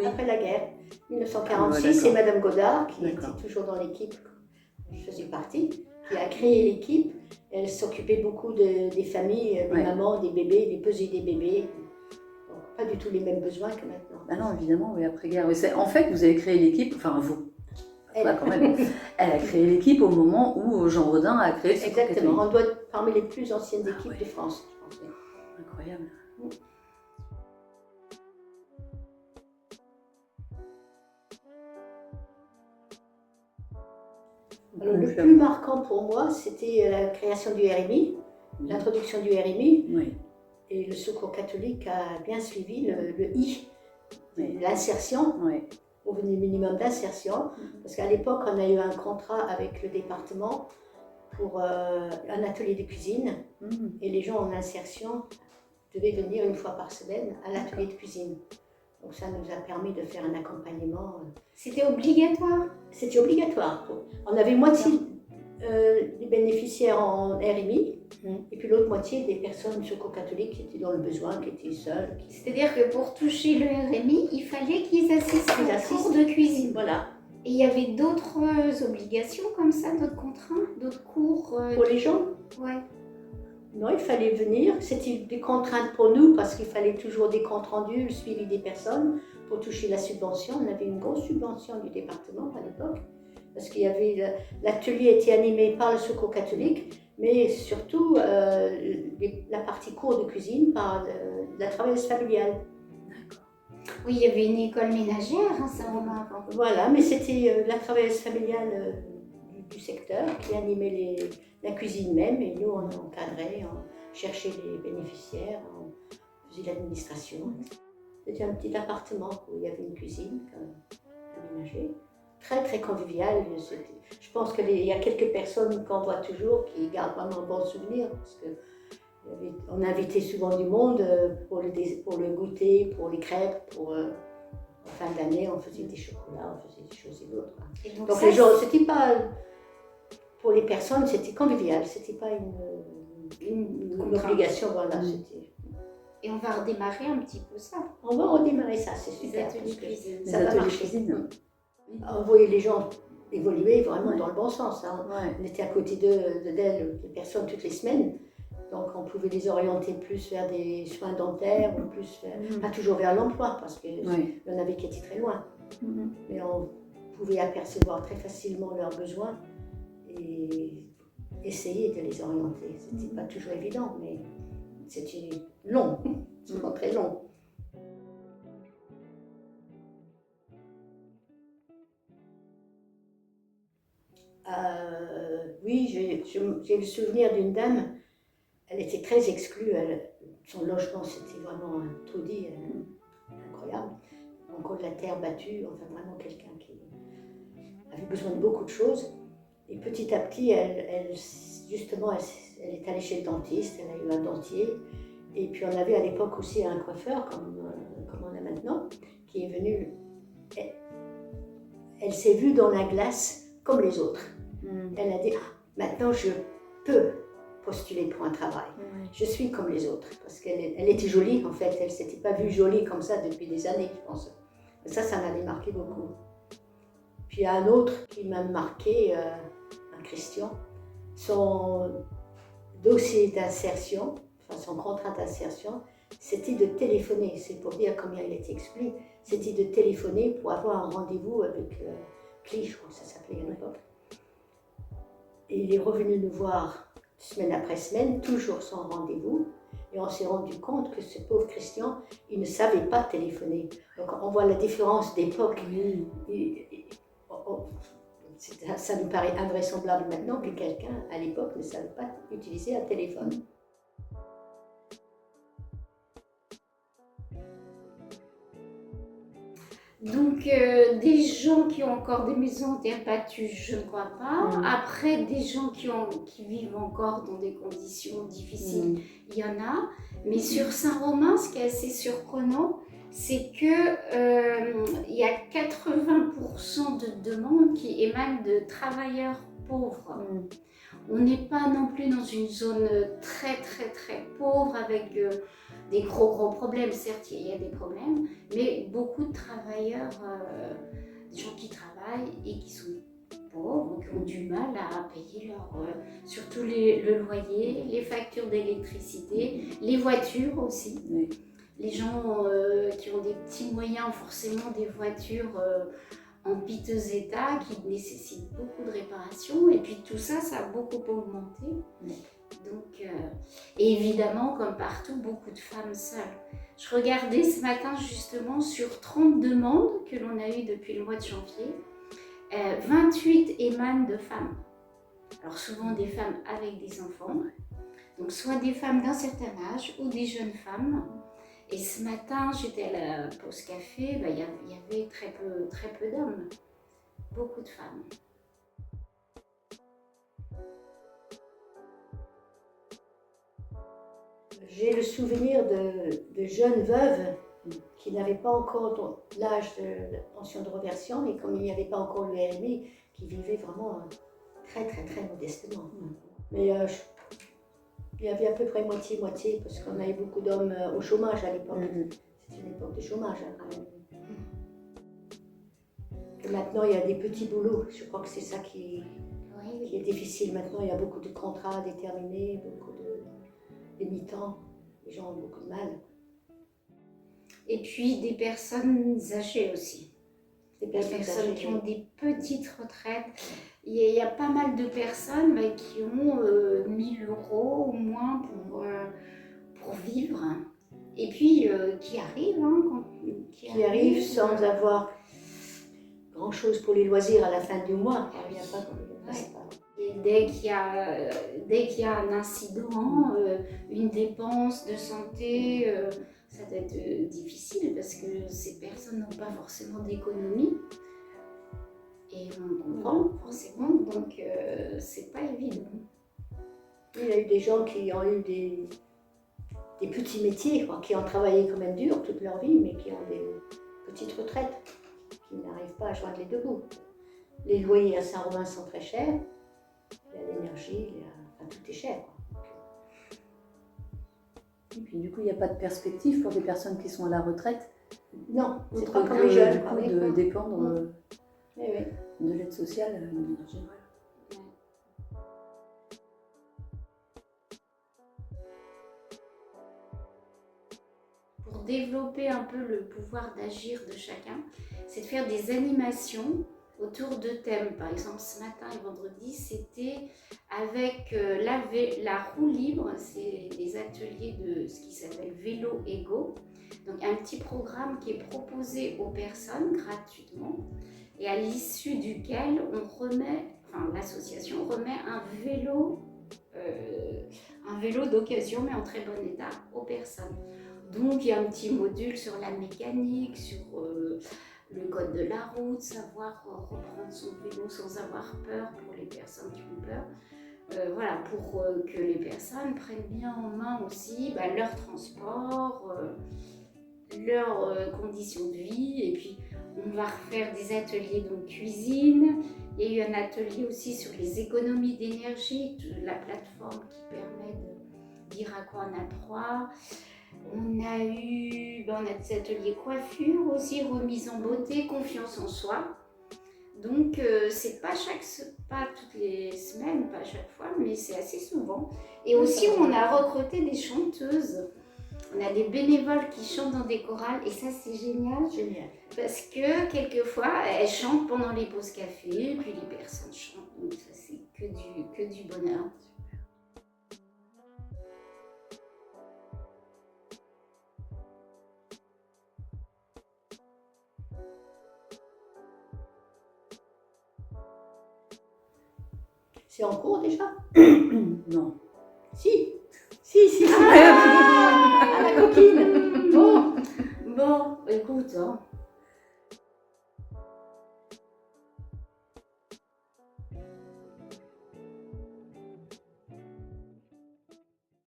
Oui. après la guerre. Ah, 1946, ouais, c'est Madame Godard, qui D'accord. était toujours dans l'équipe, je faisais partie, qui a créé l'équipe. Elle s'occupait beaucoup des familles, des Ouais. mamans, des bébés, des pesées des bébés. Donc, pas du tout les mêmes besoins que maintenant. Ah non, évidemment, oui, après-guerre. Oui, en fait, vous avez créé l'équipe, enfin vous, toi quand même, elle a créé l'équipe au moment où Jean Rodin a créé le Secours Exactement, catholique. on doit être parmi les plus anciennes Ah équipes ouais. de France, je pense. Incroyable. Alors, le Donc, plus marquant pour moi, c'était la création du RMI, l'introduction du RMI, oui. et le Secours catholique a bien suivi le I, Oui. l'insertion, Oui. au minimum d'insertion, parce qu'à l'époque, on a eu un contrat avec le département pour un atelier de cuisine, et les gens en insertion devaient venir une fois par semaine à l'atelier de cuisine. Donc ça nous a permis de faire un accompagnement. C'était obligatoire? C'était obligatoire. On avait moitié des bénéficiaires en RMI, et puis l'autre moitié des personnes secours catholiques qui étaient dans le besoin, qui étaient seules. C'est-à-dire que pour toucher le RMI, il fallait qu'ils assistent aux cours de cuisine. Voilà. Et il y avait d'autres obligations comme ça, d'autres contraintes, d'autres cours Pour les gens? Ouais. Non, il fallait venir. C'était des contraintes pour nous parce qu'il fallait toujours des comptes rendus, le suivi des personnes pour toucher la subvention. On avait une grosse subvention du département à l'époque parce qu'il y avait l'atelier était animé par le Secours catholique, mais surtout la partie cours de cuisine par la travailleuse familiale. Oui, il y avait une école ménagère, hein, ça on a avant. Voilà, mais c'était la travailleuse familiale du secteur qui animait la cuisine même, et nous on encadrait, on cherchait les bénéficiaires, on faisait l'administration. C'était un petit appartement où il y avait une cuisine aménagée, très très convivial. Je pense qu'il y a quelques personnes qu'on voit toujours qui gardent vraiment un bon souvenir, parce que on invitait souvent du monde pour le goûter, pour les crêpes, en fin d'année, on faisait des chocolats, on faisait des choses et d'autres. Donc ça, les gens, c'était pas pour les personnes, c'était convivial, c'était pas une obligation, voilà. Et on va redémarrer un petit peu ça. On va redémarrer ça, c'est super. Les ateliers cuisine. Ça va marcher. On voyait les gens évoluer vraiment dans le bon sens. Hein. Ouais. On était à côté d'elles, des personnes toutes les semaines. Donc on pouvait les orienter plus vers des soins dentaires ou plus pas toujours vers l'emploi parce qu'il y en avait qui étaient très loin. Mais on pouvait apercevoir très facilement leurs besoins et essayer de les orienter. C'était pas toujours évident, mais c'était long, souvent très long. Oui, j'ai le souvenir d'une dame. Elle était très exclue, son logement c'était vraiment un taudis incroyable, en haut de la terre battue, enfin vraiment quelqu'un qui avait besoin de beaucoup de choses. Et petit à petit, elle est allée chez le dentiste, elle a eu un dentier, et puis on avait à l'époque aussi un coiffeur, comme on a maintenant, qui est venu. Elle s'est vue dans la glace comme les autres. Elle a dit, maintenant je peux postuler pour un travail. Je suis comme les autres, parce qu'elle était jolie en fait, elle ne s'était pas vue jolie comme ça depuis des années, je pense. Ça m'avait marqué beaucoup. Puis il y a un autre qui m'a marqué, un Christian, son dossier d'insertion, enfin son contrat d'insertion, c'était de téléphoner, c'est pour dire combien il était exclu, c'était de téléphoner pour avoir un rendez-vous avec CLI, je crois que ça s'appelait à l'époque. Et il est revenu nous voir semaine après semaine, toujours sans rendez-vous. Et on s'est rendu compte que ce pauvre Christian, il ne savait pas téléphoner. Donc on voit la différence d'époque. Ça nous paraît invraisemblable maintenant que quelqu'un, à l'époque, ne savait pas utiliser un téléphone. Donc, des gens qui ont encore des maisons en terre battue, je ne crois pas. Après, des gens qui vivent encore dans des conditions difficiles, il y en a. Mais sur Saint-Romain, ce qui est assez surprenant, c'est que il y a 80% de demandes qui émanent de travailleurs pauvres. On n'est pas non plus dans une zone très très très pauvre avec des gros problèmes. Certes, il y a des problèmes, mais beaucoup de travailleurs, des gens qui travaillent et qui sont pauvres, qui ont du mal à payer surtout le loyer, les factures d'électricité, les voitures aussi. Oui. Les gens qui ont des petits moyens, forcément des voitures en piteux état, qui nécessitent beaucoup de réparations. Et puis tout ça, ça a beaucoup augmenté. Oui. Donc, et évidemment, comme partout, beaucoup de femmes seules. Je regardais ce matin justement sur 30 demandes que l'on a eues depuis le mois de janvier, 28 émanent de femmes. Alors souvent des femmes avec des enfants, donc soit des femmes d'un certain âge ou des jeunes femmes. Et ce matin, j'étais à la pause café, il y avait très peu d'hommes, beaucoup de femmes. J'ai le souvenir de jeunes veuves qui n'avaient pas encore l'âge de la pension de reversion, et comme il n'y avait pas encore le RMI, qui vivaient vraiment très modestement. Mais il y avait à peu près moitié-moitié, parce qu'on avait beaucoup d'hommes au chômage à l'époque. C'était une époque de chômage quand même. Et maintenant, il y a des petits boulots. Je crois que c'est ça qui est difficile. Maintenant, il y a beaucoup de contrats déterminés, beaucoup de mi-temps. Les gens ont beaucoup de mal. Et puis des personnes âgées aussi. Des personnes qui ont des petites retraites. Il y a pas mal de personnes qui ont 1000 € au moins pour vivre. Et puis qui arrivent. Qui arrivent sans avoir grand-chose pour les loisirs à la fin du mois. Il n'y a pas Et dès qu'il y a un incident, une dépense de santé, ça doit être difficile parce que ces personnes n'ont pas forcément d'économie. Et on comprend forcément, donc c'est pas évident. Il y a eu des gens qui ont eu des petits métiers, qui ont travaillé quand même dur toute leur vie, mais qui ont des petites retraites, qui n'arrivent pas à joindre les deux bouts. Les loyers à Saint-Romain sont très chers, il y a l'énergie, tout est cher. Et puis du coup, il n'y a pas de perspective pour des personnes qui sont à la retraite. Non, C'est pas pas comme les jeunes. de dépendre Oui. de l'aide sociale de manière générale. Pour développer un peu le pouvoir d'agir de chacun, c'est de faire des animations autour de thèmes. Par exemple, ce matin et vendredi, c'était avec la roue libre, c'est des ateliers de ce qui s'appelle Vélo Ego. Donc un petit programme qui est proposé aux personnes gratuitement et à l'issue duquel l'association remet un vélo d'occasion mais en très bon état aux personnes. Donc il y a un petit module sur la mécanique, sur le code de la route, savoir reprendre son vélo sans avoir peur pour les personnes qui ont peur. Pour que les personnes prennent bien en main aussi leur transport, leurs conditions de vie. Et puis on va refaire des ateliers de cuisine. Il y a eu un atelier aussi sur les économies d'énergie, la plateforme qui permet de dire à quoi on a droit. On a des ateliers coiffure aussi, remise en beauté, confiance en soi. Donc c'est pas toutes les semaines, pas chaque fois, mais c'est assez souvent. Et aussi on a recruté des chanteuses. On a des bénévoles qui chantent dans des chorales et ça c'est génial. Parce que quelquefois elles chantent pendant les pauses café, puis les personnes chantent, donc ça c'est que du bonheur. C'est en cours déjà? Non. Si.